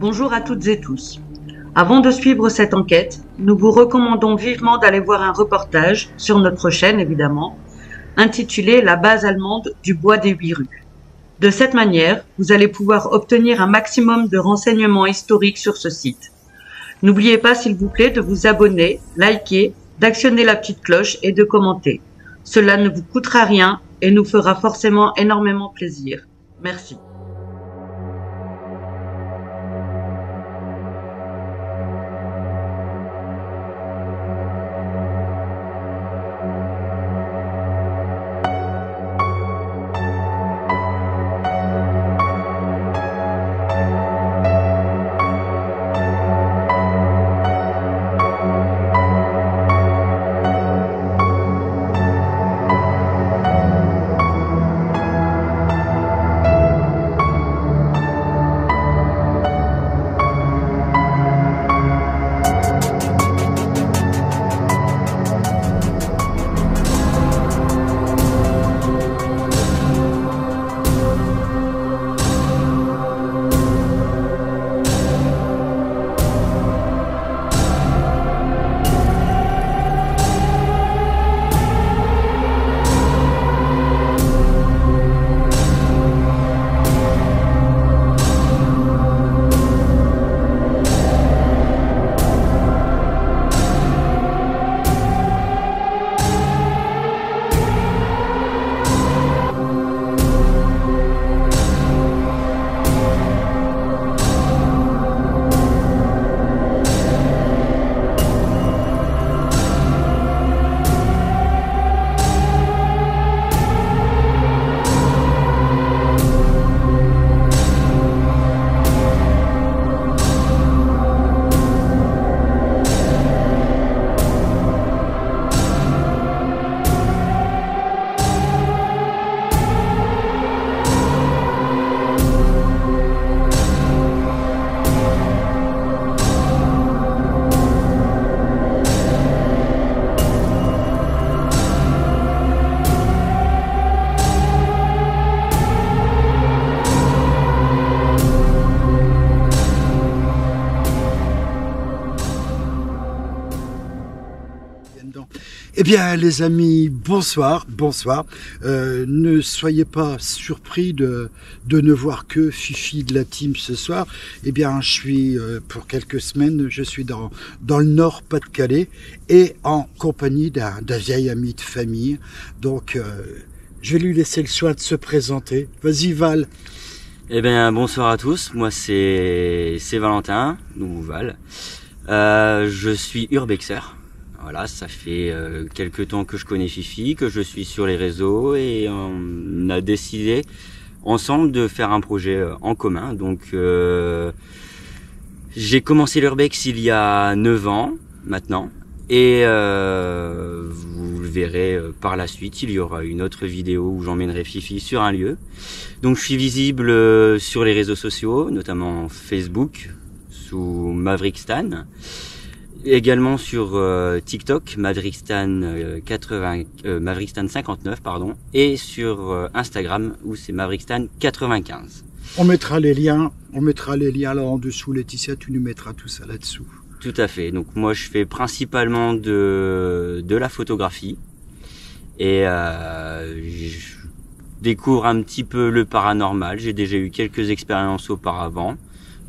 Bonjour à toutes et tous. Avant de suivre cette enquête, nous vous recommandons vivement d'aller voir un reportage, sur notre chaîne évidemment, intitulé « La base allemande du bois des 8 rues ». De cette manière, vous allez pouvoir obtenir un maximum de renseignements historiques sur ce site. N'oubliez pas s'il vous plaît de vous abonner, liker, d'actionner la petite cloche et de commenter. Cela ne vous coûtera rien et nous fera forcément énormément plaisir. Merci. Eh bien les amis, bonsoir. Ne soyez pas surpris de ne voir que Fifi de la team ce soir. Eh bien je suis, pour quelques semaines, je suis dans le Nord Pas-de-Calais et en compagnie d'un vieil ami de famille. Donc je vais lui laisser le soin de se présenter. Vas-y Val. Eh bien bonsoir à tous, moi c'est Valentin, ou Val. Je suis urbexer. Voilà, ça fait quelques temps que je connais Fifi, que je suis sur les réseaux et on a décidé ensemble de faire un projet en commun. Donc j'ai commencé l'urbex il y a 9 ans maintenant et vous le verrez par la suite, il y aura une autre vidéo où j'emmènerai Fifi sur un lieu. Donc je suis visible sur les réseaux sociaux, notamment Facebook sous Maverickstan. Également sur TikTok, Maverickstan59 pardon, et sur Instagram où c'est Maverickstan95. On mettra les liens là en dessous. Laetitia, tu nous mettras tout ça là-dessous. Tout à fait. Donc moi je fais principalement de la photographie et je découvre un petit peu le paranormal. J'ai déjà eu quelques expériences auparavant,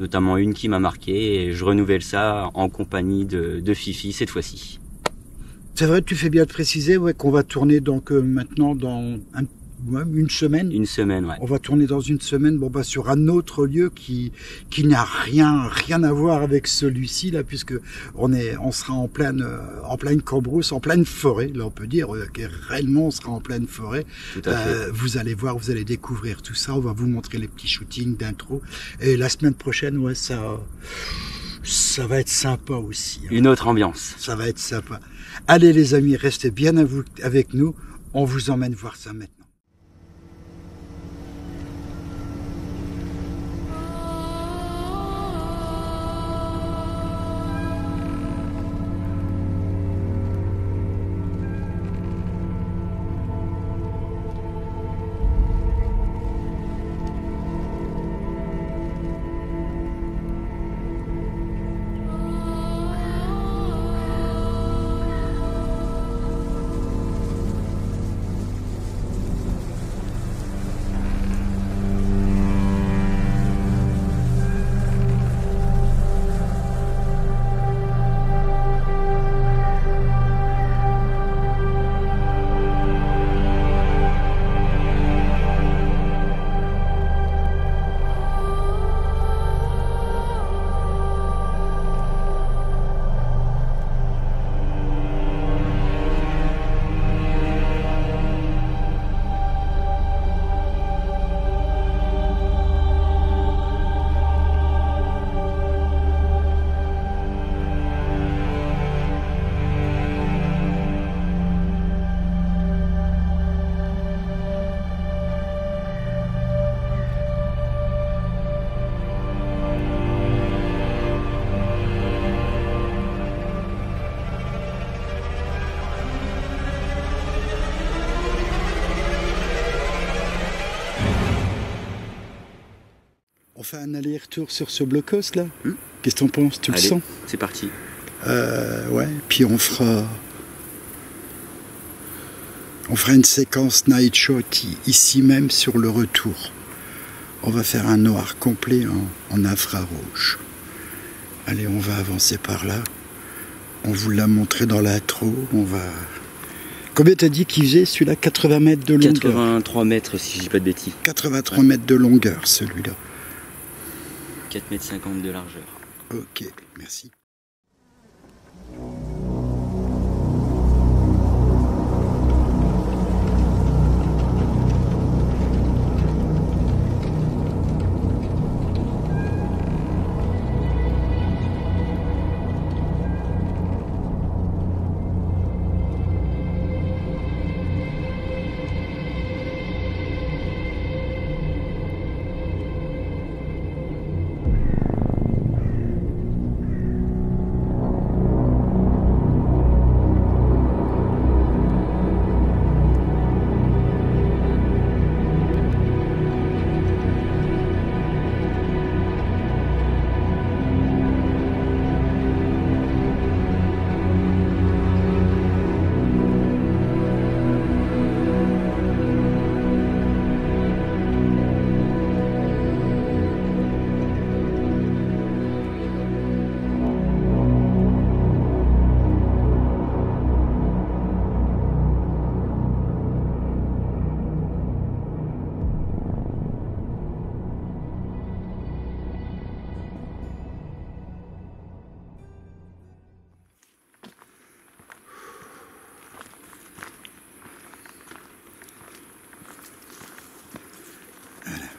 notamment une qui m'a marqué et je renouvelle ça en compagnie de Fifi cette fois-ci. C'est vrai, tu fais bien de préciser qu'on va tourner donc maintenant dans une semaine. Une semaine, ouais. On va tourner dans une semaine, sur un autre lieu qui n'a rien à voir avec celui-ci là, puisque on sera en pleine Cambrousse, en pleine forêt, là on peut dire que réellement on sera en pleine forêt. Tout à fait. Vous allez voir, vous allez découvrir tout ça. On va vous montrer les petits shootings d'intro. Et la semaine prochaine, ça va être sympa aussi. Hein. Une autre ambiance. Ça va être sympa. Allez les amis, restez bien avec nous. On vous emmène voir ça maintenant. fait un aller-retour sur ce blocos là. Qu'est-ce que t'en penses? Tu le sens? C'est parti. Ouais, puis on fera une séquence night shot ici même sur le retour. On va faire un noir complet en infrarouge. Allez, on va avancer par là. On vous l'a montré dans l'intro. Combien t'as dit qu'il faisait celui-là? 80 mètres de longueur. 83 mètres si je dis pas de bêtises. 83 mètres de longueur celui-là. 4,50 m de largeur. Ok, merci.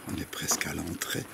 On est presque à l'entrée.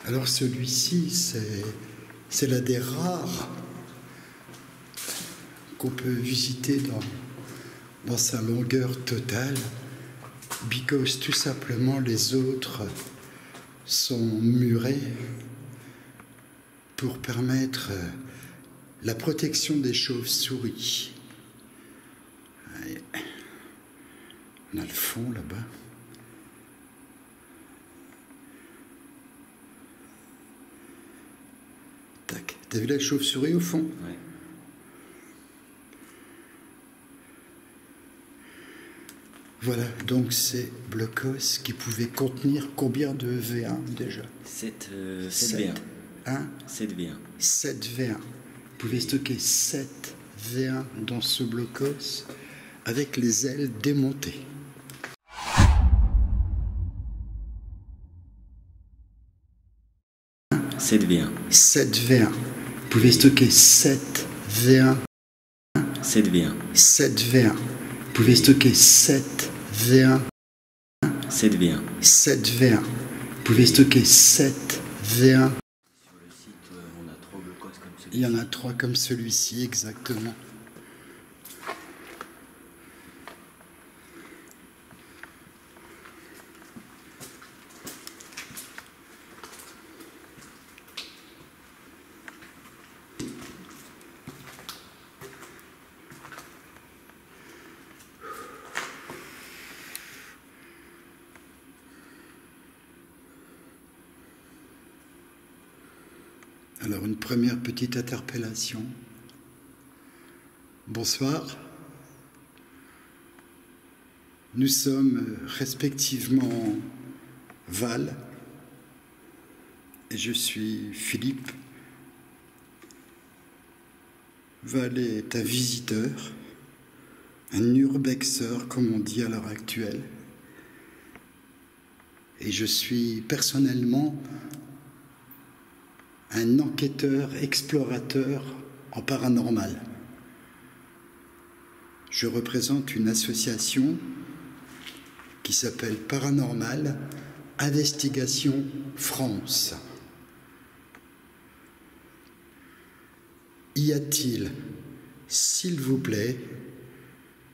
Alors celui-ci, c'est l'un des rares qu'on peut visiter dans sa longueur totale, because tout simplement les autres sont murés pour permettre la protection des chauves-souris. On a le fond là-bas. Tac. T'as vu la chauve-souris au fond? Ouais. Voilà, donc c'est blocos qui pouvait contenir combien de V1 déjà? 7 V1. Hein? 7 V1. 7 V1. Vous pouvez stocker 7 V1 dans ce blocos avec les ailes démontées. Hein? 7 V1. 7 V1. Vous pouvez stocker 7 V1. 7 V1. 7 V1. Vous pouvez stocker 7 V1. 7 V1. 7 V1. Vous pouvez stocker 7 V1. Sur le site, on a 3 blocos comme celui-ci. Il y en a 3 comme celui-ci, exactement. Alors, une première petite interpellation. Bonsoir. Nous sommes respectivement Val et je suis Philippe. Val est un visiteur, un urbexeur comme on dit à l'heure actuelle. Et je suis personnellement un enquêteur, explorateur en paranormal. Je représente une association qui s'appelle Paranormal Investigation France. Y a-t-il, s'il vous plaît,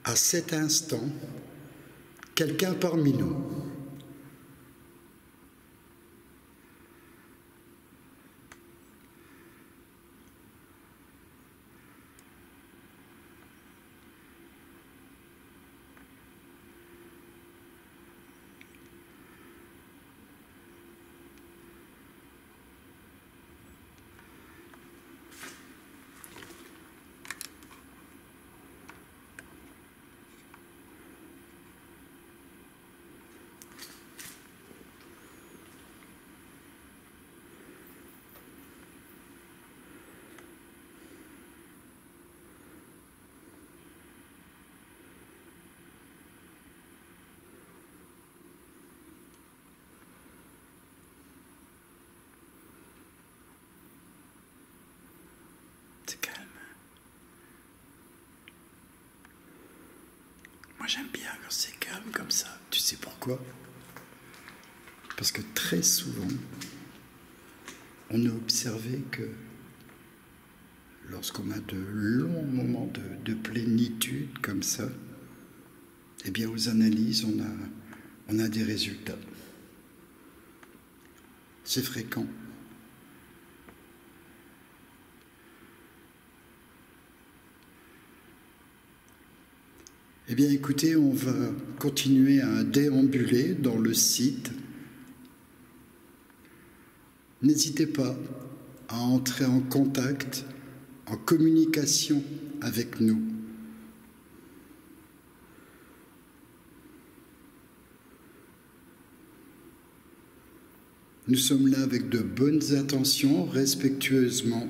à cet instant, quelqu'un parmi nous ? C'est calme. Moi j'aime bien quand c'est calme comme ça. Tu sais pourquoi ? Parce que très souvent, on a observé que lorsqu'on a de longs moments de plénitude comme ça, eh bien aux analyses, on a des résultats. C'est fréquent. Eh bien, écoutez, on va continuer à déambuler dans le site. N'hésitez pas à entrer en contact, en communication avec nous. Nous sommes là avec de bonnes intentions, respectueusement.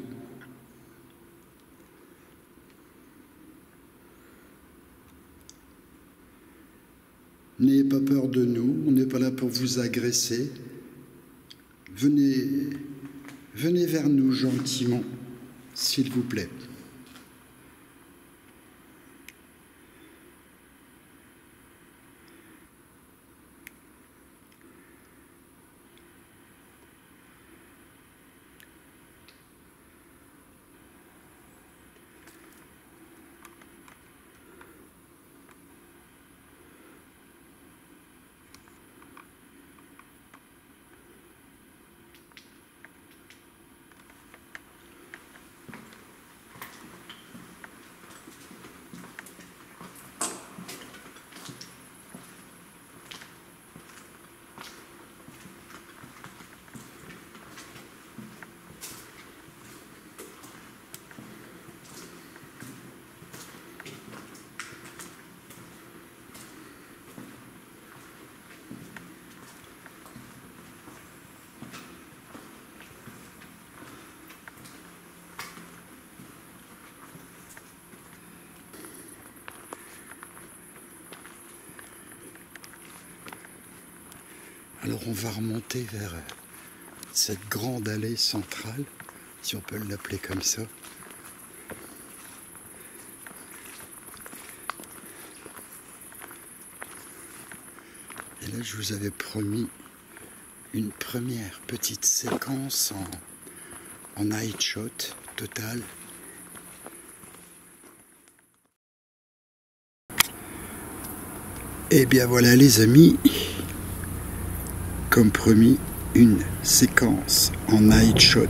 N'ayez pas peur de nous, on n'est pas là pour vous agresser. Venez vers nous gentiment, s'il vous plaît. Alors on va remonter vers cette grande allée centrale, si on peut l'appeler comme ça. Et là je vous avais promis une première petite séquence en night shot total. Et bien voilà les amis. Comme promis, une séquence en night shot.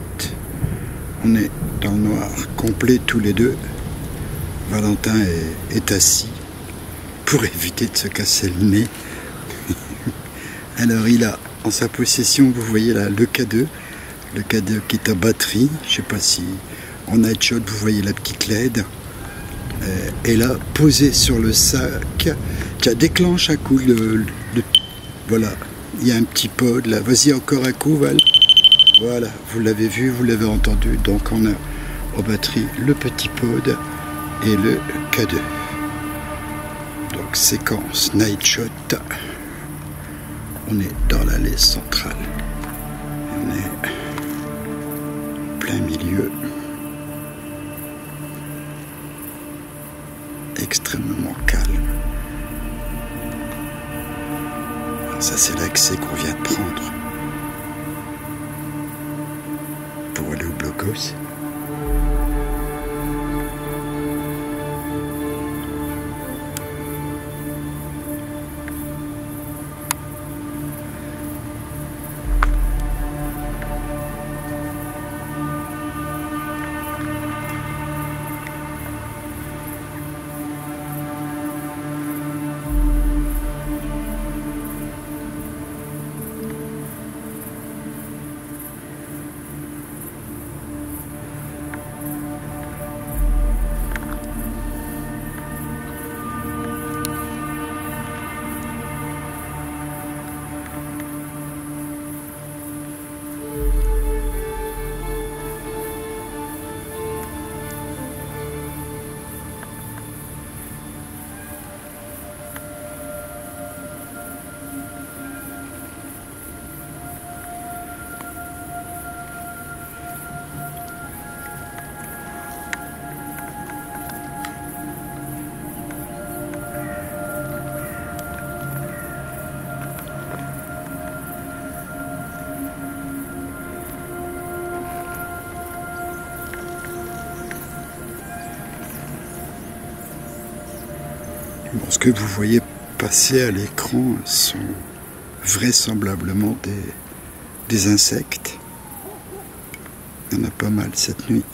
On est dans le noir complet tous les deux. Valentin est assis pour éviter de se casser le nez. Alors il a en sa possession, vous voyez là, le K2 qui est à batterie. Je ne sais pas si en night shot vous voyez la petite LED. Et là, posé sur le sac, qui déclenche un coup. Voilà. Il y a un petit pod là, vas-y encore un coup Val. Voilà, vous l'avez vu, vous l'avez entendu. Donc on a en batterie le petit pod et le K2. Donc séquence night shot. On est dans l'allée centrale. On est en plein milieu. extrêmement calme. Alors ça, c'est l'accès qu'on vient de prendre pour aller au blocos. Bon, ce que vous voyez passer à l'écran sont vraisemblablement des insectes. Il y en a pas mal cette nuit.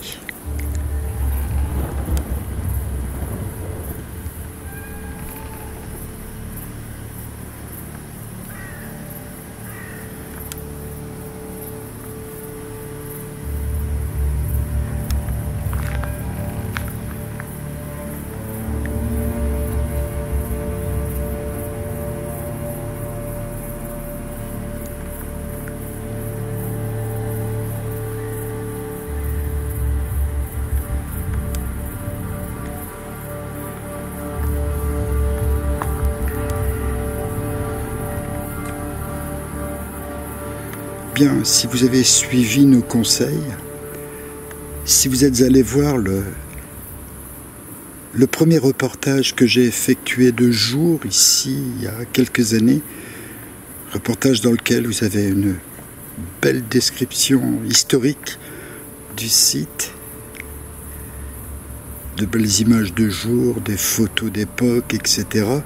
Bien, si vous avez suivi nos conseils, si vous êtes allé voir le premier reportage que j'ai effectué de jour ici il y a quelques années, reportage dans lequel vous avez une belle description historique du site, de belles images de jour, des photos d'époque, etc.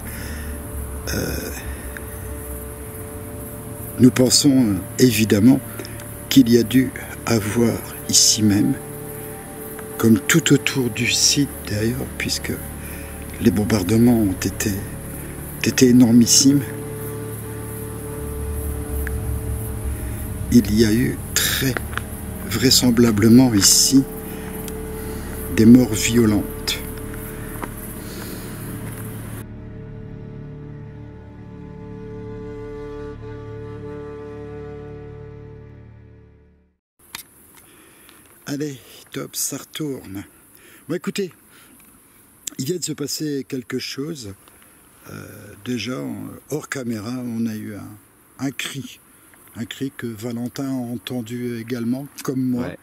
Nous pensons évidemment qu'il y a dû avoir ici même, comme tout autour du site d'ailleurs, puisque les bombardements ont été énormissimes, il y a eu très vraisemblablement ici des morts violentes. Allez, top, ça retourne. Bon, écoutez, il vient de se passer quelque chose. Déjà, hors caméra, on a eu un cri. Un cri que Valentin a entendu également, comme moi. Ouais.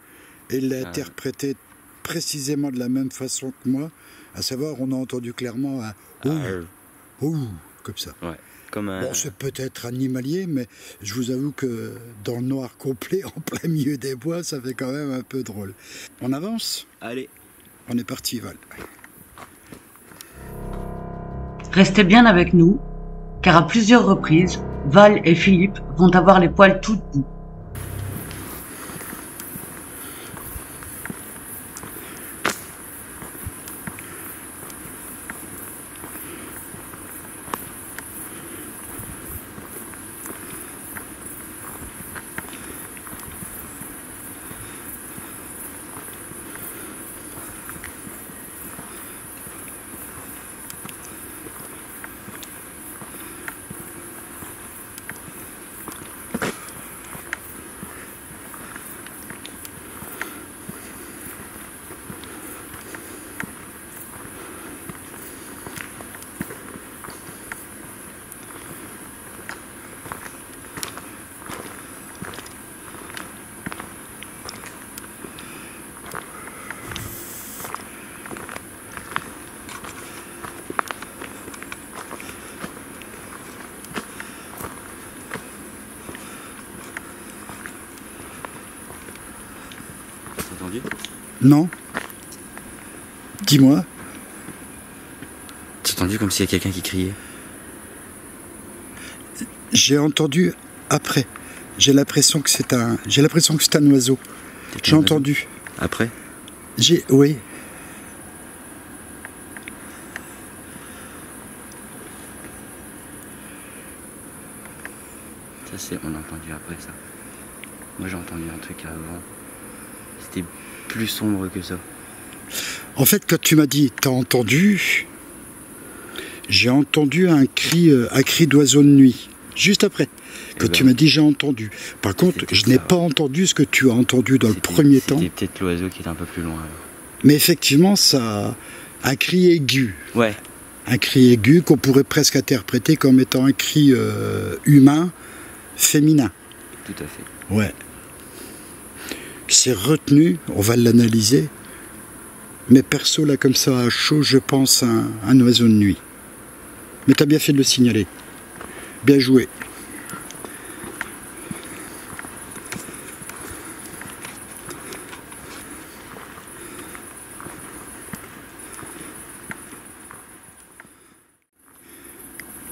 Et il l'a interprété précisément de la même façon que moi. À savoir, on a entendu clairement un « ouh », comme ça. Ouais. Bon, c'est peut-être animalier, mais je vous avoue que dans le noir complet, en plein milieu des bois, ça fait quand même un peu drôle. On avance ? Allez. On est parti, Val. Restez bien avec nous, car à plusieurs reprises, Val et Philippe vont avoir les poils tout doux. entendu? Non. Dis-moi. T'as entendu comme s'il y a quelqu'un qui criait? J'ai entendu après. J'ai l'impression que c'est un oiseau. J'ai entendu. Après? Oui. Ça, on a entendu après ça. Moi, j'ai entendu un truc avant. C'était plus sombre que ça. En fait, quand tu m'as dit t'as entendu, j'ai entendu un cri d'oiseau de nuit. Juste après. Quand tu m'as dit j'ai entendu. Par contre, je n'ai pas entendu ce que tu as entendu dans le premier temps. C'était peut-être l'oiseau qui était un peu plus loin. Alors. Mais effectivement, ça a un cri aigu. Ouais. Un cri aigu qu'on pourrait presque interpréter comme étant un cri humain, féminin. Tout à fait. Ouais. C'est retenu, on va l'analyser. Mais perso, là, comme ça, à chaud, je pense à un oiseau de nuit. Mais t'as bien fait de le signaler. Bien joué.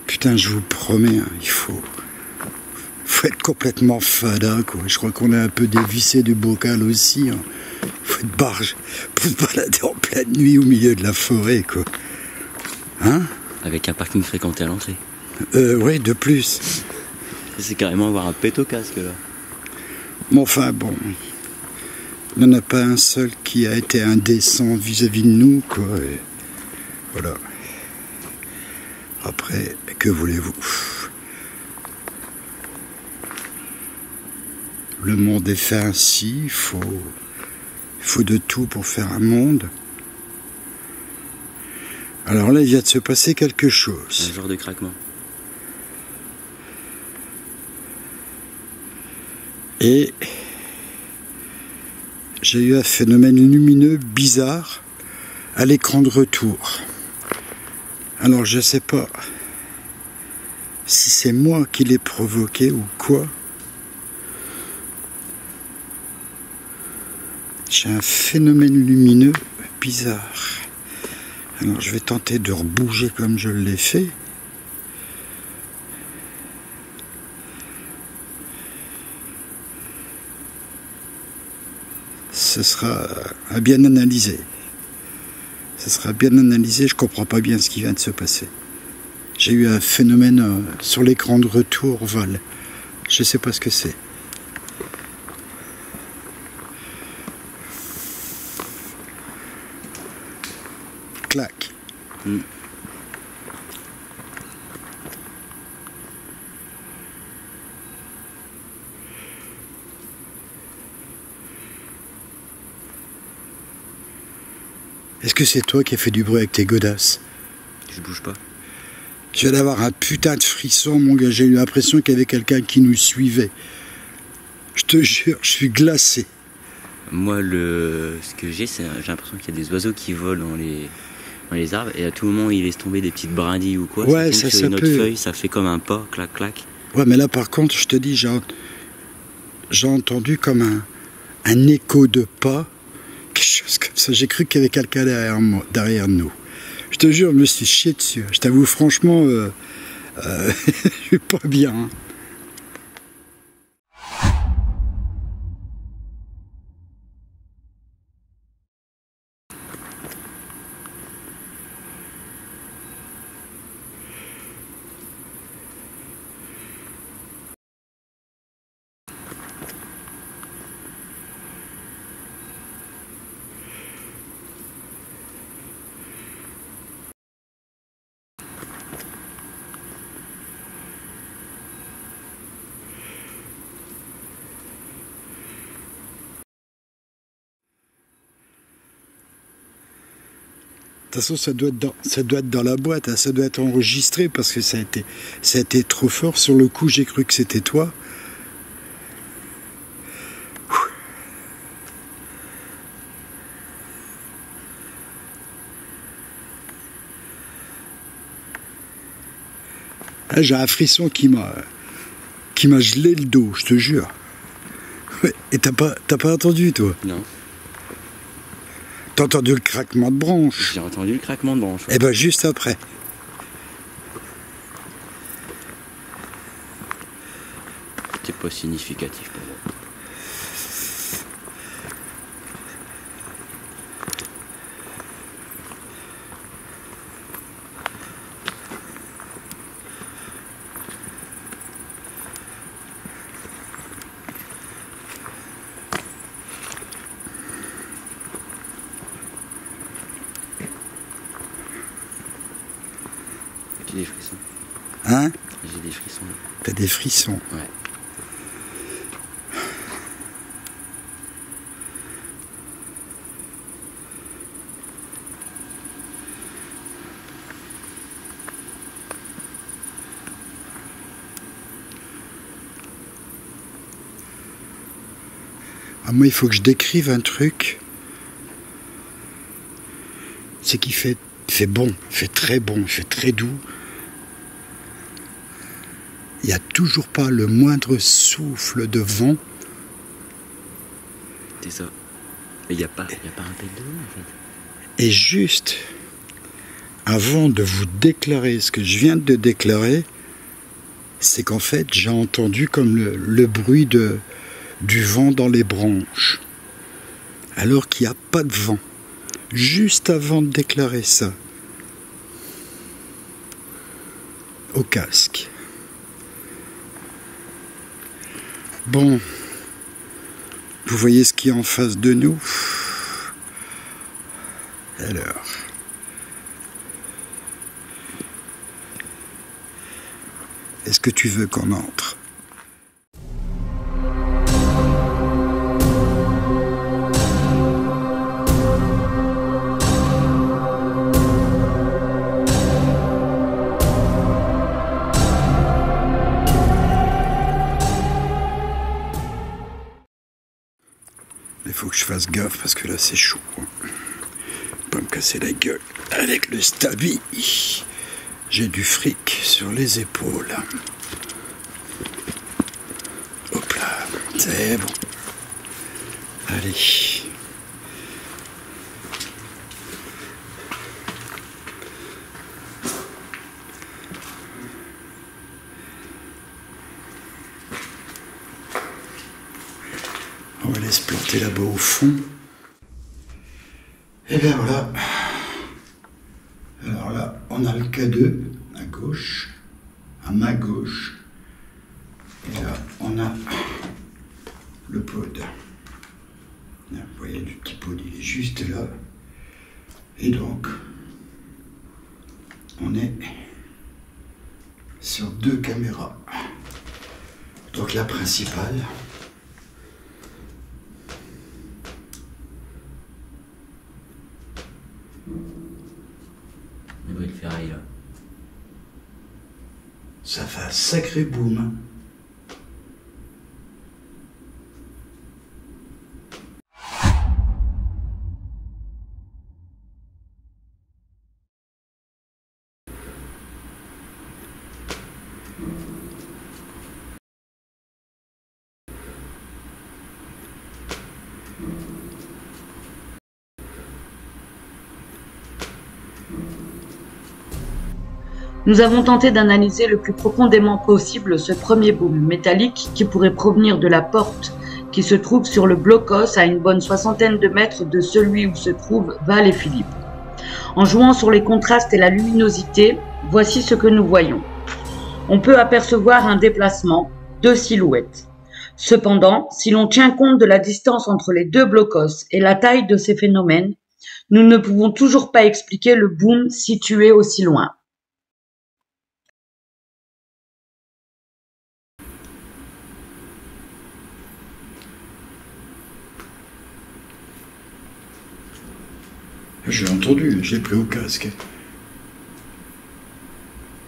Putain, je vous promets, hein, il faut être complètement fada, quoi. Je crois qu'on est un peu dévissé du bocal aussi. Hein. Faut être barge pour se balader en pleine nuit au milieu de la forêt, quoi. Hein? Avec un parking fréquenté à l'entrée. Oui, de plus. C'est carrément avoir un pet au casque, là. Mais enfin, bon. Il n'y en a pas un seul qui a été indécent vis-à-vis de nous, quoi. Et voilà. Après, que voulez-vous? Le monde est fait ainsi, il faut de tout pour faire un monde. Alors là, il vient de se passer quelque chose. Un genre de craquement. Et j'ai eu un phénomène lumineux bizarre à l'écran de retour. Alors je sais pas si c'est moi qui l'ai provoqué ou quoi. J'ai un phénomène lumineux bizarre. Alors je vais tenter de rebouger comme je l'ai fait. Ce sera à bien analyser. Ce sera bien analysé, je comprends pas bien ce qui vient de se passer. J'ai eu un phénomène sur l'écran de retour vol. Je sais pas ce que c'est. Clac. Est-ce que c'est toi qui as fait du bruit avec tes godasses? Je bouge pas. Je viens d'avoir un putain de frisson, mon gars. J'ai eu l'impression qu'il y avait quelqu'un qui nous suivait. Je te jure, je suis glacé. Moi, ce que j'ai l'impression qu'il y a des oiseaux qui volent dans les arbres et à tout moment ils laissent tomber des peties brindilles ou quoi. Ouais, ça tombe sur une autre feuille, ça fait comme un pas, clac clac. Ouais, mais là par contre, je te dis, j'ai entendu comme un écho de pas, quelque chose comme ça. J'ai cru qu'il y avait quelqu'un derrière nous. Je te jure, je me suis chié dessus. Je t'avoue franchement, je suis pas bien. Hein. De toute façon, ça doit être dans la boîte, hein, ça doit être enregistré parce que ça a été trop fort. Sur le coup, j'ai cru que c'était toi. Là, j'ai un frisson qui m'a gelé le dos, je te jure. Ouais, et t'as pas entendu, toi? Non. T'as entendu le craquement de branche? J'ai entendu le craquement de branche. Ouais. Eh ben juste après. C'était pas significatif pour moi. J'ai des frissons. Hein? J'ai des frissons. T'as des frissons? Ouais. Ah, moi, il faut que je décrive un truc. C'est qu'il fait bon, il fait très bon, il fait très doux. Il n'y a toujours pas le moindre souffle de vent. C'est ça. Mais il n'y a pas un pet de vent en fait. Et juste avant de vous déclarer ce que je viens de déclarer, c'est qu'en fait j'ai entendu comme le bruit du vent dans les branches. Alors qu'il n'y a pas de vent. Juste avant de déclarer ça. Au casque. Bon, vous voyez ce qu'il y a en face de nous? Alors, est-ce que tu veux qu'on entre? Il faut que je fasse gaffe parce que là c'est chaud. Pas me casser la gueule avec le stabi. J'ai du fric sur les épaules. Hop là, c'est bon. Allez. On va aller se planter là-bas au fond. Et bien voilà. Alors là, on a le K2 à gauche, à ma gauche. Et là, on a le pod. Là, vous voyez, le petit pod, il est juste là. Et donc, on est sur 2 caméras. Donc la principale. Le bruit de ferraille là. Ça fait un sacré boom. Nous avons tenté d'analyser le plus profondément possible ce premier boom métallique qui pourrait provenir de la porte qui se trouve sur le blocos à une bonne 60aine de mètres de celui où se trouve Val et Philippe. En jouant sur les contrastes et la luminosité, voici ce que nous voyons. On peut apercevoir un déplacement, 2 silhouettes. Cependant, si l'on tient compte de la distance entre les 2 blocos et la taille de ces phénomènes, nous ne pouvons toujours pas expliquer le boom situé aussi loin. J'ai entendu, j'ai pris au casque.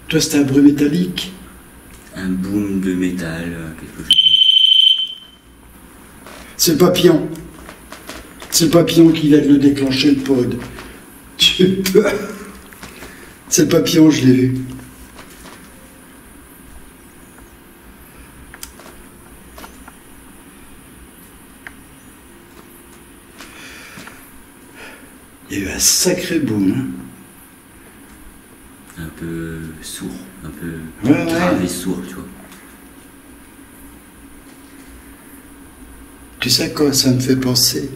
Toi, c'était un bruit métallique? Un boom de métal, quelque chose. C'est le papillon. C'est le papillon qui vient de le déclencher, le pod. C'est le papillon, je l'ai vu. sacré boom. Hein. Un peu sourd, un peu Ouais, grave ouais. et sourd, tu vois. Tu sais à quoi ça me fait penser?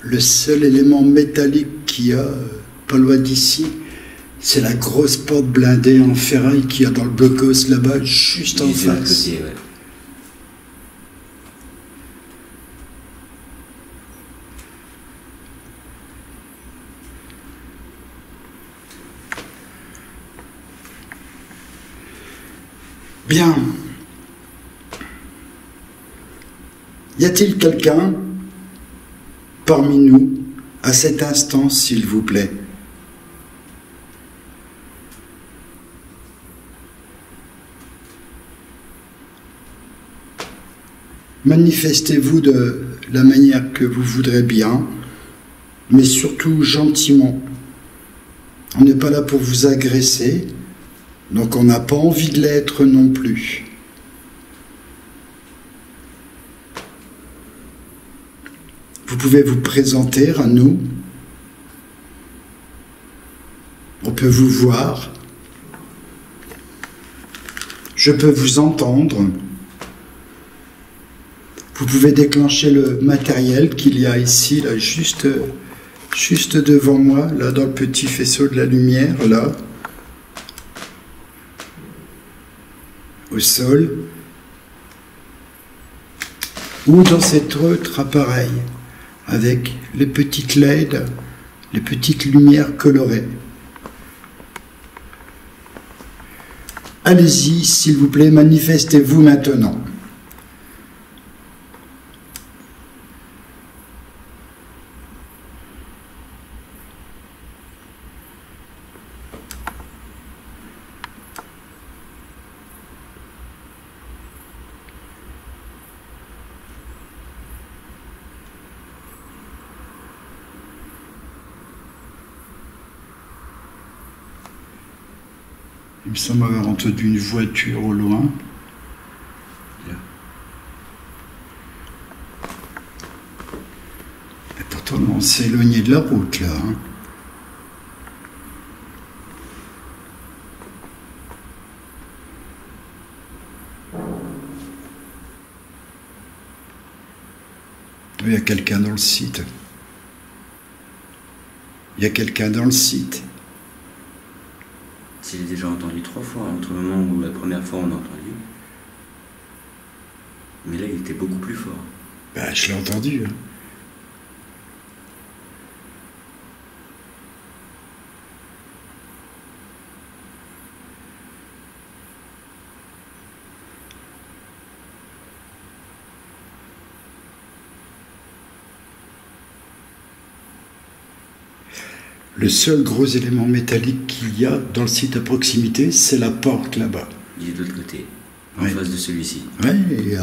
Le seul élément métallique qu'il y a pas loin d'ici, c'est la grosse porte blindée en ferraille qu'il y a dans le blocos là-bas, juste en Juste de l'autre face. côté, ouais. Bien. Y a-t-il quelqu'un parmi nous à cet instant, s'il vous plaît? Manifestez-vous de la manière que vous voudrez bien, mais surtout gentiment. On n'est pas là pour vous agresser, donc on n'a pas envie de l'être non plus. Vous pouvez vous présenter à nous. On peut vous voir. Je peux vous entendre. Vous pouvez déclencher le matériel qu'il y a ici, là, juste devant moi, là, dans le petit faisceau de la lumière, là, au sol, ou dans cet autre appareil, avec les petites LED, les petites lumières colorées. Allez-y, s'il vous plaît, manifestez-vous maintenant. Il me semble avoir entendu une voiture au loin. Et pourtant, on s'est éloigné de la route, là. Hein. Il y a quelqu'un dans le site. Il y a quelqu'un dans le site. Je l'ai déjà entendu 3 fois, entre le moment où la première fois on a entendu. Mais là, il était beaucoup plus fort. Ben, je l'ai entendu. Hein. Le seul gros élément métallique qu'il y a dans le site à proximité, c'est la porte là-bas. Il est de l'autre côté, en Ouais. face de celui-ci. Ouais, et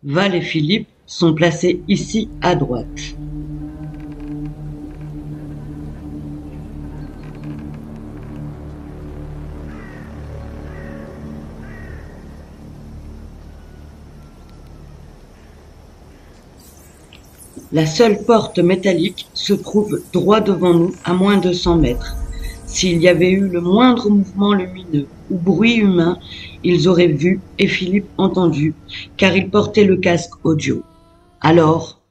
Val et Philippe sont placés ici à droite. La seule porte métallique se trouve droit devant nous à moins de 100 mètres. S'il y avait eu le moindre mouvement lumineux ou bruit humain, ils auraient vu et Philippe entendu, car il portait le casque audio. Alors,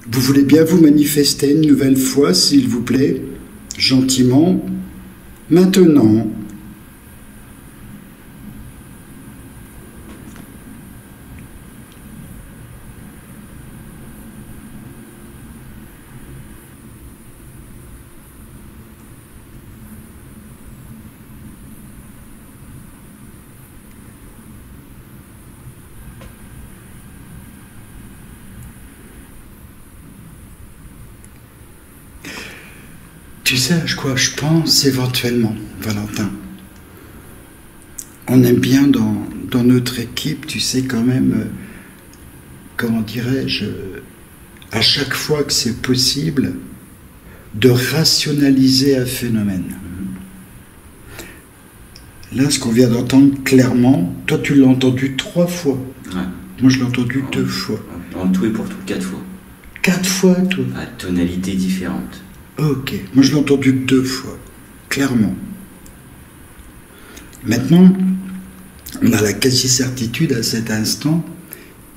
vous voulez bien vous manifester une nouvelle fois, s'il vous plaît, gentiment, maintenant. Tu sais à quoi je pense éventuellement, Valentin? On aime bien dans notre équipe, tu sais quand même, comment dirais-je, à chaque fois que c'est possible, de rationaliser un phénomène. Là, ce qu'on vient d'entendre clairement, toi tu l'as entendu 3 fois. Ouais. Moi je l'ai entendu 2 fois. En tout et pour tout, 4 fois. 4 fois, toi? À tonalité différente. Ok, moi je l'ai entendu 2 fois, clairement. Maintenant, on a la quasi-certitude à cet instant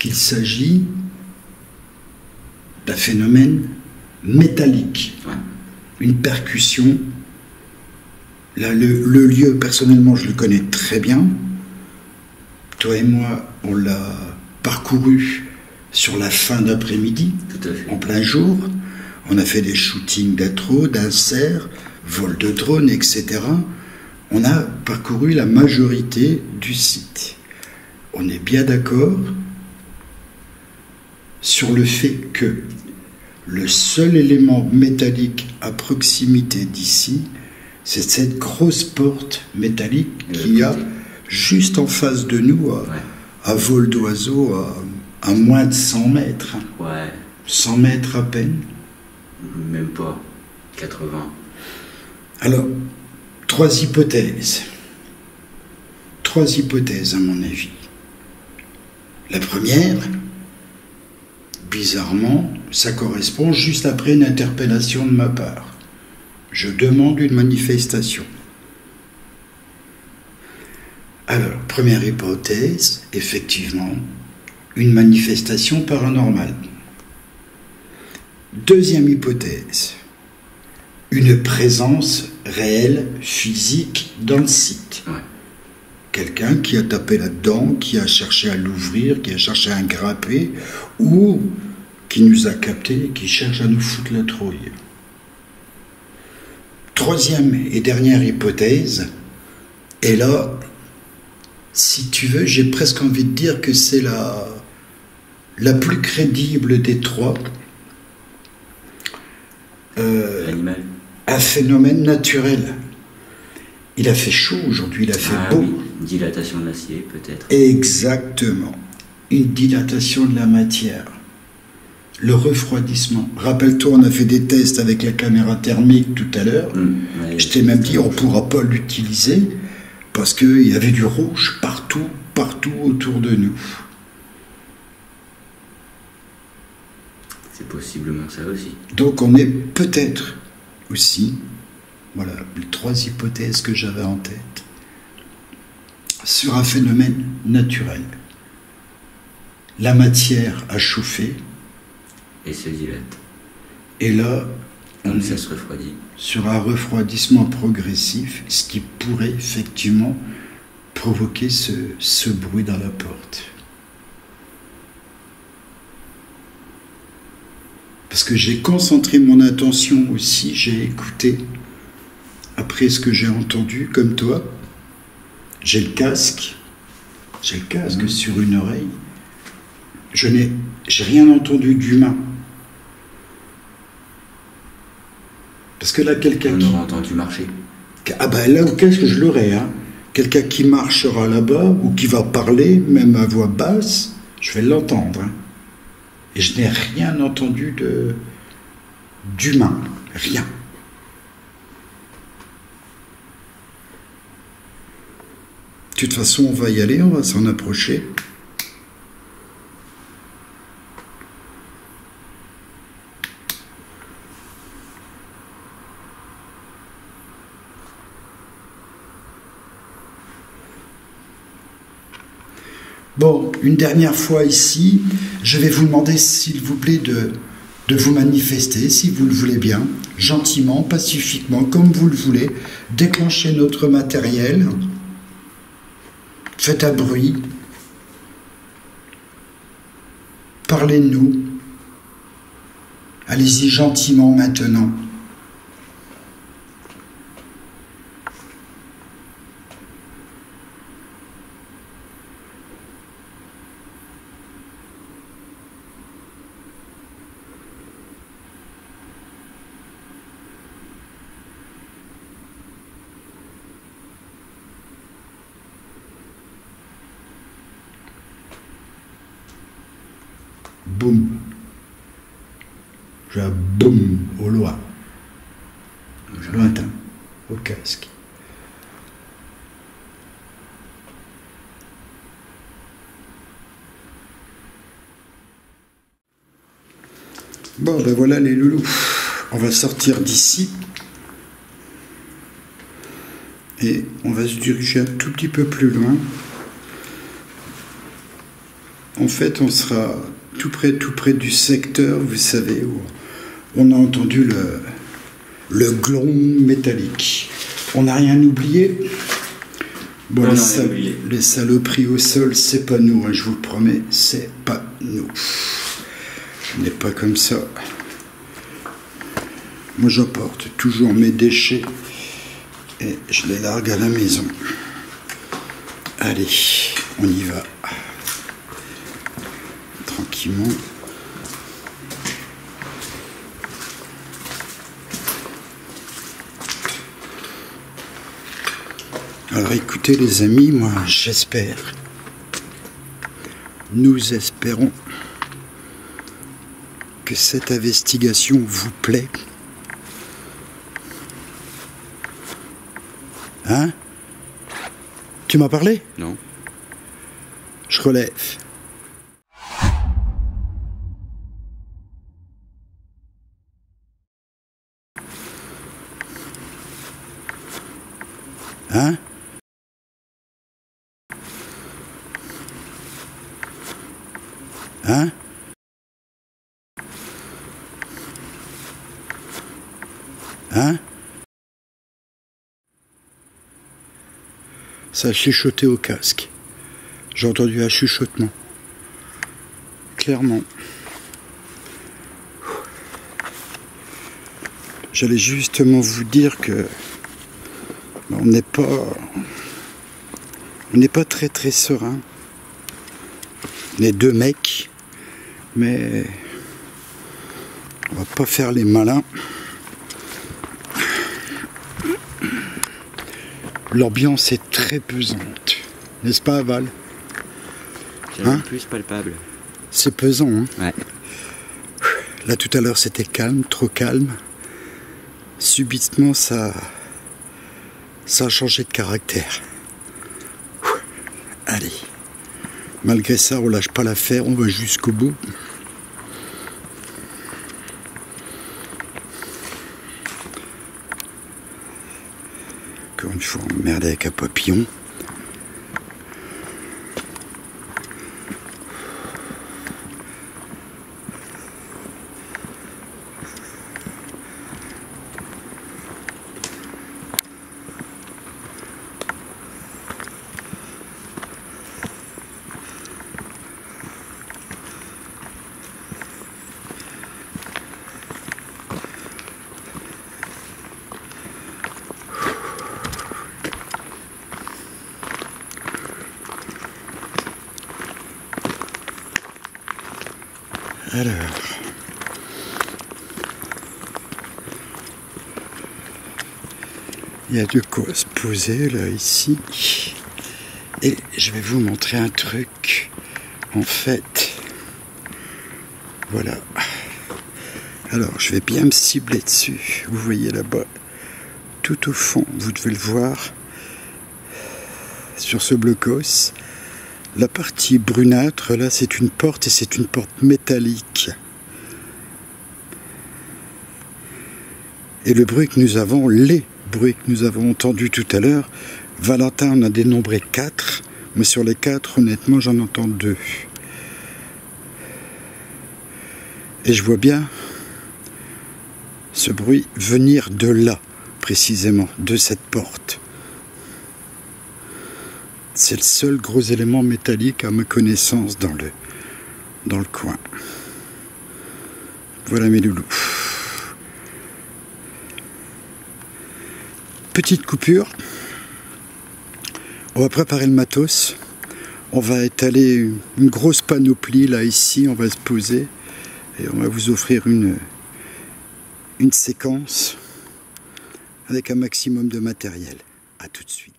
qu'il s'agit d'un phénomène métallique, Ouais. une percussion. Là, le lieu, personnellement, je le connais très bien. Toi et moi, on l'a parcouru sur la fin d'après-midi, Tout à fait. en plein jour. On a fait des shootings d'atro, d'inserts, vol de drones, etc. On a parcouru la majorité du site. On est bien d'accord sur le fait que le seul élément métallique à proximité d'ici, c'est cette grosse porte métallique qu'il y a juste en face de nous, à vol d'oiseau, à moins de 100 mètres. Ouais. 100 mètres à peine. Même pas. 80. Alors, 3 hypothèses. 3 hypothèses, à mon avis. La première, bizarrement, ça correspond juste après une interpellation de ma part. Je demande une manifestation. Alors, première hypothèse, effectivement, une manifestation paranormale. Deuxième hypothèse, une présence réelle, physique, dans le site. Ouais. Quelqu'un qui a tapé là-dedans, qui a cherché à l'ouvrir, qui a cherché à grimper, ou qui nous a captés, qui cherche à nous foutre la trouille. Troisième et dernière hypothèse, et là, si tu veux, j'ai presque envie de dire que c'est la plus crédible des 3. L'animal. Un phénomène naturel. Il a fait chaud aujourd'hui, il a fait beau. Oui. Dilatation de l'acier, peut-être. Exactement. Une dilatation de la matière. Le refroidissement. Rappelle-toi, on a fait des tests avec la caméra thermique tout à l'heure. Ouais, Je t'ai même dit, on ne pourra pas l'utiliser parce qu'il y avait du rouge partout autour de nous. C'est possiblement ça aussi. Donc on est peut-être aussi, voilà, les 3 hypothèses que j'avais en tête, sur un phénomène naturel. La matière a chauffé, Et se dilate. et là, on Donc ça est se refroidit. sur un refroidissement progressif, ce qui pourrait effectivement provoquer ce bruit dans la porte. Parce que j'ai concentré mon attention aussi, j'ai écouté, après ce que j'ai entendu, comme toi, j'ai le casque sur une oreille, j'ai rien entendu d'humain. Parce que là, quelqu'un On qui... aura entendu marcher. Ah ben là, qu'est-ce que je l'aurais, hein? Quelqu'un qui marchera là-bas, ou qui va parler, même à voix basse, je vais l'entendre, hein. Et je n'ai rien entendu d'humain, rien. De toute façon, on va y aller, on va s'en approcher. Bon, une dernière fois ici, je vais vous demander, s'il vous plaît, de vous manifester, si vous le voulez bien, gentiment, pacifiquement, comme vous le voulez. Déclenchez notre matériel. Faites un bruit. Parlez-nous. Allez-y gentiment maintenant. boum. Je vais à boum au loin. Lointain, au casque. Bon, ben voilà les loulous. On va sortir d'ici. Et on va se diriger un tout petit peu plus loin. En fait, on sera tout près du secteur, vous savez, où on a entendu le gland métallique. On n'a rien oublié. Bon, les saloperies au sol, c'est pas nous, hein, je vous le promets, c'est pas nous. On n'est pas comme ça. Moi, j'emporte toujours mes déchets et je les largue à la maison. Allez, on y va. Tranquillement. Alors écoutez les amis, moi j'espère, nous espérons que cette investigation vous plaît. Hein? Tu m'as parlé? Non. Je relève. Hein? Hein? Hein? Ça a chuchoté au casque. J'ai entendu un chuchotement. Clairement. J'allais justement vous dire que on n'est pas très très serein. On est deux mecs, mais on va pas faire les malins. L'ambiance est très pesante, n'est-ce pas, Val? Hein? Plus palpable. C'est pesant, hein? Ouais. Là, tout à l'heure, c'était calme, trop calme. Subitement, ça a changé de caractère. Allez. Malgré ça, on lâche pas l'affaire, on va jusqu'au bout. Encore une fois, emmerdé avec un papillon. Alors, il y a de quoi se poser là ici, et je vais vous montrer un truc. En fait, voilà. Alors, je vais bien me cibler dessus. Vous voyez là-bas, tout au fond, vous devez le voir, sur ce blocos. La partie brunâtre, là, c'est une porte, et c'est une porte métallique. Et le bruit que nous avons, les bruits que nous avons entendus tout à l'heure, Valentin en a dénombré 4, mais sur les 4, honnêtement, j'en entends 2. Et je vois bien ce bruit venir de là, précisément, de cette porte. C'est le seul gros élément métallique à ma connaissance dans le coin. Voilà mes loulous. Petite coupure. On va préparer le matos. On va étaler une grosse panoplie là ici. On va se poser et on va vous offrir une séquence avec un maximum de matériel. À tout de suite.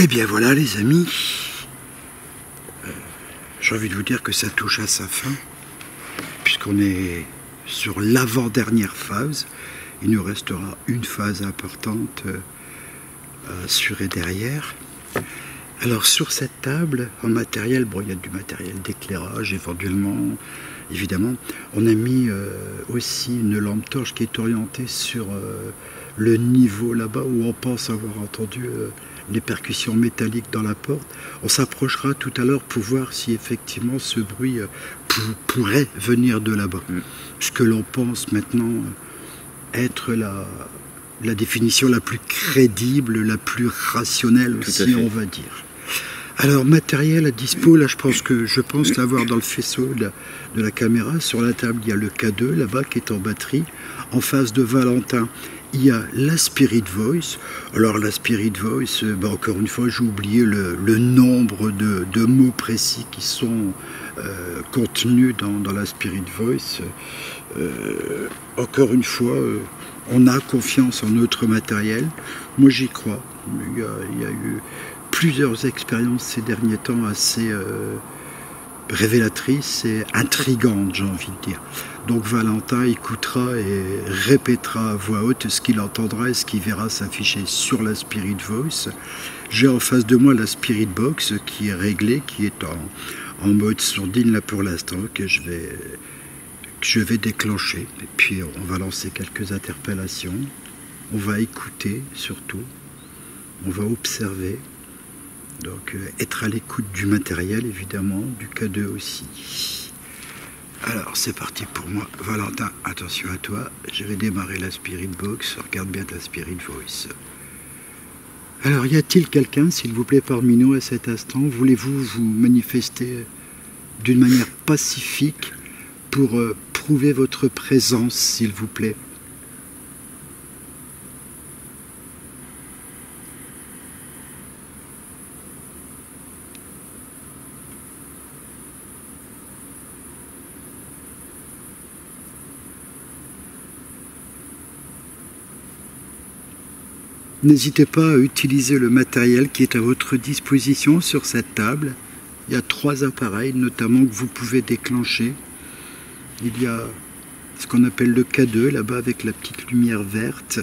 Eh bien voilà les amis, j'ai envie de vous dire que ça touche à sa fin, puisqu'on est sur l'avant-dernière phase. Il nous restera une phase importante à assurer derrière. Alors sur cette table, en matériel, bon, il y a du matériel d'éclairage évidemment. On a mis aussi une lampe torche qui est orientée sur le niveau là-bas où on pense avoir entendu les percussions métalliques dans la porte. On s'approchera tout à l'heure pour voir si effectivement ce bruit pourrait venir de là-bas. Ce que l'on pense maintenant être la définition la plus crédible, la plus rationnelle aussi, on va dire. Alors, matériel à dispo, là je pense l'avoir dans le faisceau de la caméra. Sur la table, il y a le K2 là-bas qui est en batterie. En face de Valentin, il y a la Spirit Voice. Alors la Spirit Voice, encore une fois, j'ai oublié le nombre de mots précis qui sont contenus dans la Spirit Voice. Encore une fois, on a confiance en notre matériel. Moi j'y crois. Il y a eu plusieurs expériences ces derniers temps assez révélatrices et intrigantes, j'ai envie de dire. Donc Valentin écoutera et répétera à voix haute ce qu'il entendra et ce qu'il verra s'afficher sur la Spirit Voice. J'ai en face de moi la Spirit Box qui est réglée, qui est en mode sourdine là pour l'instant, que je vais déclencher. Et puis on va lancer quelques interpellations. On va écouter surtout. On va observer. Donc être à l'écoute du matériel évidemment, du K2 aussi. Alors c'est parti pour moi. Valentin, attention à toi. Je vais démarrer la Spirit Box. Regarde bien ta Spirit Voice. Alors y a-t-il quelqu'un, s'il vous plaît, parmi nous à cet instant? Voulez-vous vous manifester d'une manière pacifique pour prouver votre présence, s'il vous plaît? N'hésitez pas à utiliser le matériel qui est à votre disposition sur cette table. Il y a 3 appareils notamment que vous pouvez déclencher. Il y a ce qu'on appelle le K2 là-bas avec la petite lumière verte.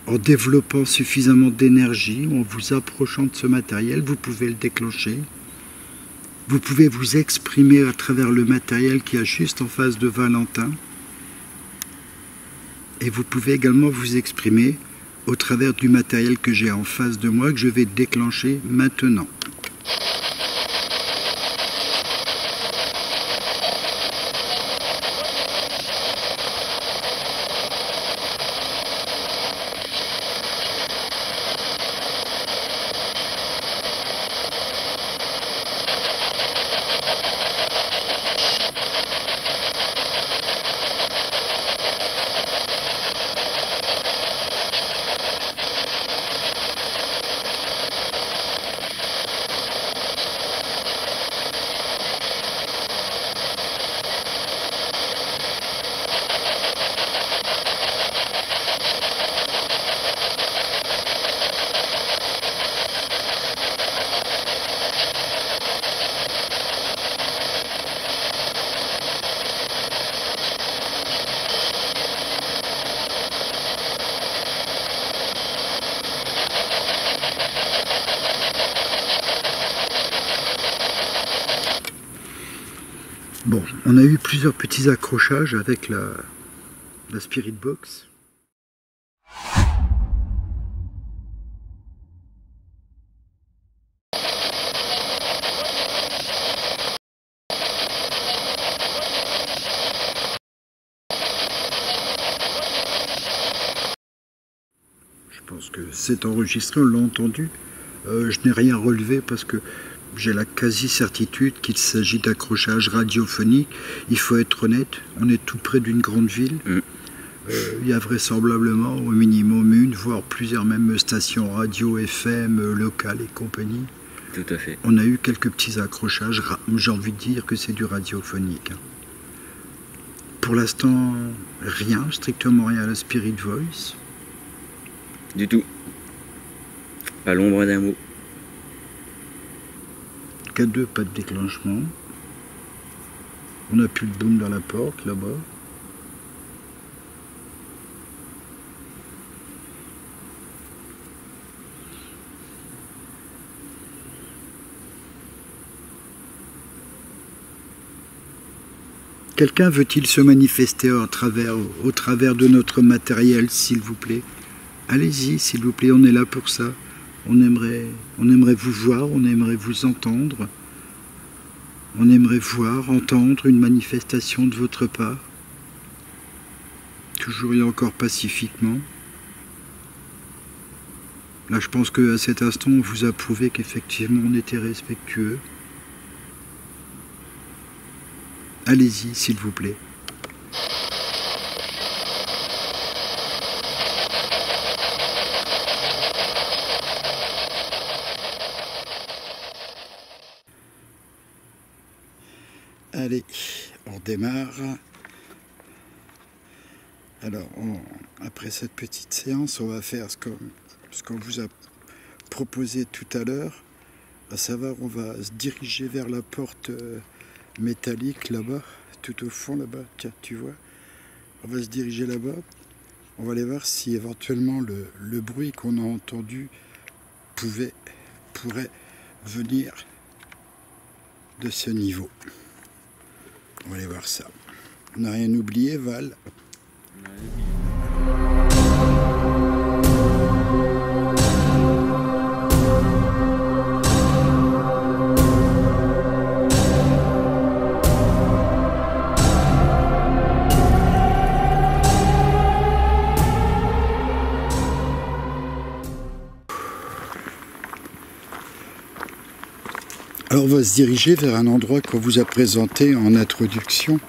En développant suffisamment d'énergie, en vous approchant de ce matériel, vous pouvez le déclencher. Vous pouvez vous exprimer à travers le matériel qui est juste en face de Valentin. Et vous pouvez également vous exprimer au travers du matériel que j'ai en face de moi, que je vais déclencher maintenant. Bon, on a eu plusieurs petits accrochages avec la Spirit Box. Je pense que c'est enregistré, on l'a entendu. Je n'ai rien relevé parce que j'ai la quasi-certitude qu'il s'agit d'accrochage radiophonique. Il faut être honnête, on est tout près d'une grande ville. Il y a vraisemblablement au minimum une, voire plusieurs même stations radio, FM, locales et compagnie. Tout à fait. On a eu quelques petits accrochages, j'ai envie de dire que c'est du radiophonique. Pour l'instant, rien, strictement rien à la Spirit Voice. Du tout. Pas l'ombre d'un mot. K2, pas de déclenchement. On n'a plus de boom dans la porte, là-bas. Quelqu'un veut-il se manifester au travers de notre matériel, s'il vous plaît? Allez-y, s'il vous plaît, on est là pour ça. On aimerait vous voir, on aimerait vous entendre. On aimerait voir, entendre une manifestation de votre part. Toujours et encore pacifiquement. Là, je pense qu'à cet instant, on vous a prouvé qu'effectivement, on était respectueux. Allez-y, s'il vous plaît. Allez, on démarre. Alors, après cette petite séance, on va faire ce qu'on vous a proposé tout à l'heure. À savoir, on va se diriger vers la porte métallique là-bas, tout au fond là-bas. Tiens, tu vois. On va se diriger là-bas. On va aller voir si éventuellement le bruit qu'on a entendu pourrait venir de ce niveau. On va aller voir ça. On n'a rien oublié, Val. Alors on va se diriger vers un endroit qu'on vous a présenté en introduction.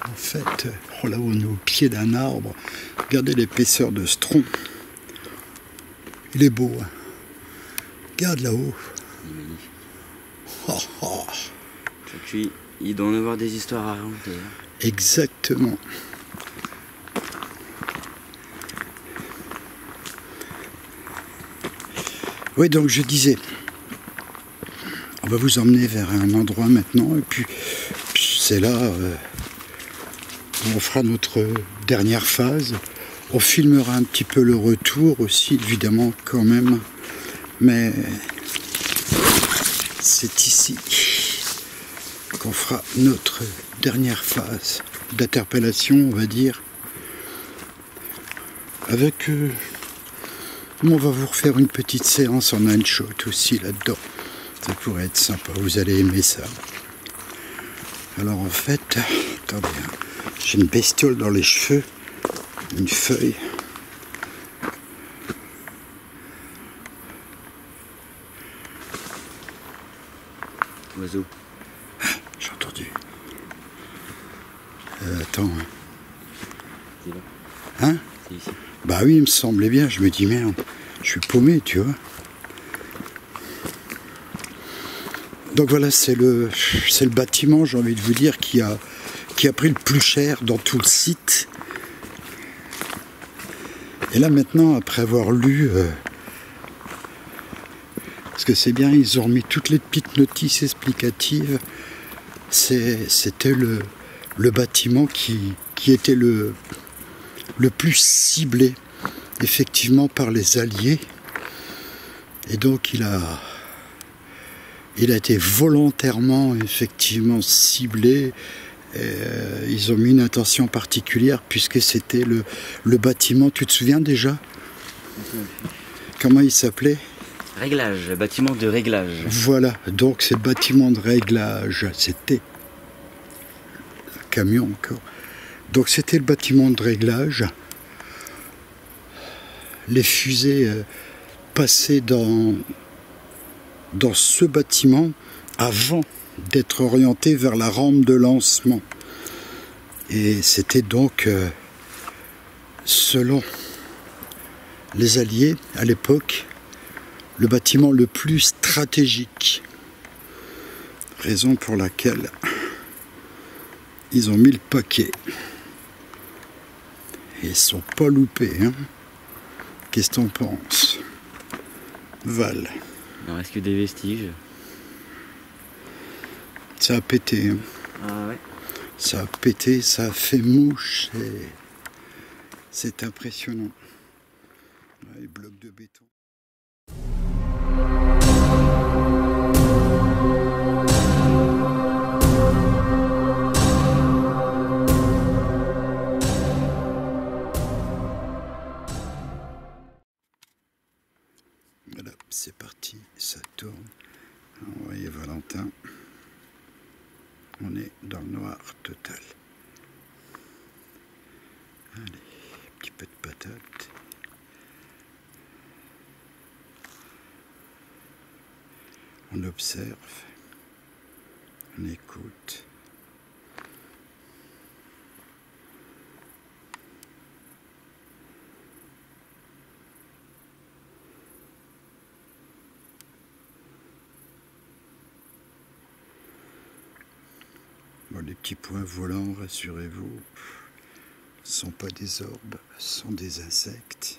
En fait, oh là on est au pied d'un arbre. Regardez l'épaisseur de ce tronc. Il est beau. Hein. Regarde là-haut. Oh, oh. Et puis, il doit en avoir des histoires à raconter. Exactement. Oui, donc je disais, on va vous emmener vers un endroit maintenant, et puis c'est là où on fera notre dernière phase. On filmera un petit peu le retour aussi, évidemment, quand même, mais c'est ici qu'on fera notre dernière phase d'interpellation, on va dire, avec... on va vous refaire une petite séance en one-shot aussi là-dedans. Ça pourrait être sympa, vous allez aimer ça. Alors en fait, attendez, j'ai une bestiole dans les cheveux, une feuille. Oiseau. J'ai entendu. Attends. C'est là. Hein? C'est ici. Bah oui, il me semblait bien, je me dis merde, je suis paumé, tu vois. Donc voilà, c'est le bâtiment, j'ai envie de vous dire, qui a pris le plus cher dans tout le site. Et là maintenant, après avoir lu, parce que c'est bien, ils ont remis toutes les petites notices explicatives, c'était le bâtiment qui était le plus ciblé, effectivement, par les Alliés. Et donc il a été volontairement, effectivement, ciblé. Ils ont mis une attention particulière puisque c'était le bâtiment, tu te souviens déjà? Comment il s'appelait? Réglage, bâtiment de réglage. Voilà, donc c'est le bâtiment de réglage, c'était un camion encore. Donc c'était le bâtiment de réglage. Les fusées passaient dans ce bâtiment avant d'être orientées vers la rampe de lancement. Et c'était donc, selon les Alliés à l'époque, le bâtiment le plus stratégique. Raison pour laquelle ils ont mis le paquet. Et ils ne sont pas loupés. Hein. Qu'est-ce que t'en penses? Val. Il ne reste que des vestiges. Ça a pété. Hein. Ah ouais. Ça a pété, ça a fait mouche. C'est impressionnant. Les blocs de béton. Voilà, c'est parti, ça tourne. Vous voyez Valentin, on est dans le noir total. Allez, un petit peu de patate. On observe, on écoute. Bon, les petits points volants, rassurez-vous, ne sont pas des orbes, ce sont des insectes.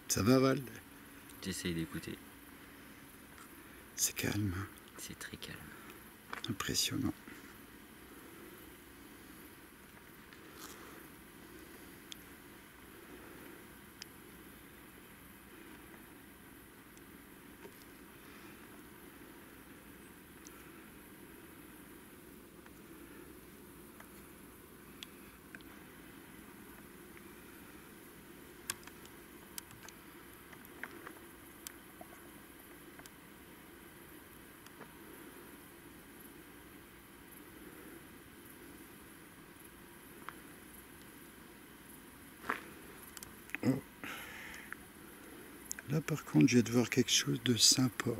Ça va Val? J'essaye d'écouter. C'est calme. C'est très calme. Impressionnant. Oh. Là par contre je vais te voir quelque chose de sympa.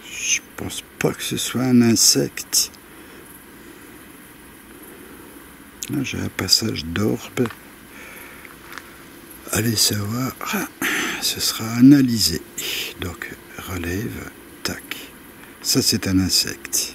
Je pense pas que ce soit un insecte. Là, j'ai un passage d'orbe. Allez savoir, ce sera analysé. Donc, relève, tac. Ça, c'est un insecte.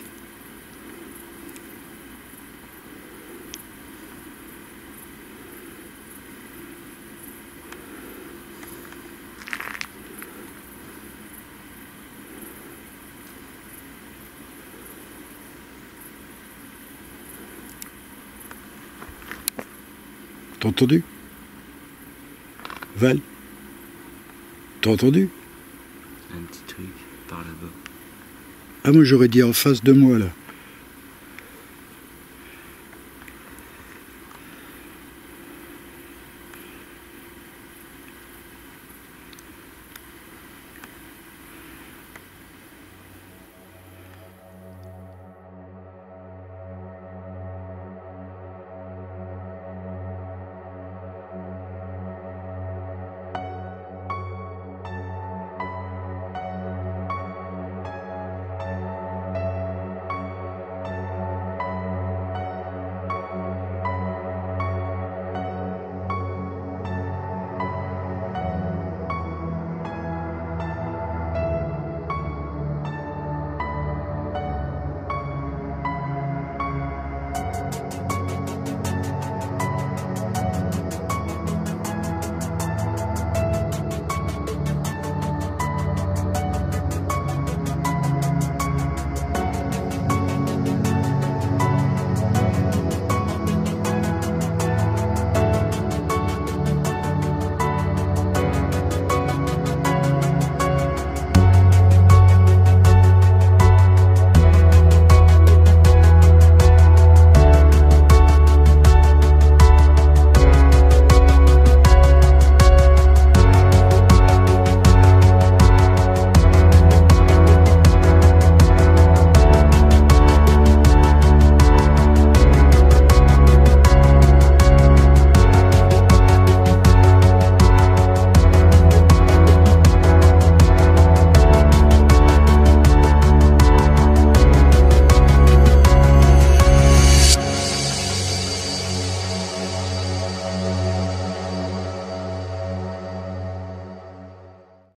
T'as entendu? Val? T'as entendu? Un petit truc par là-bas. Ah, moi j'aurais dit en face de moi là.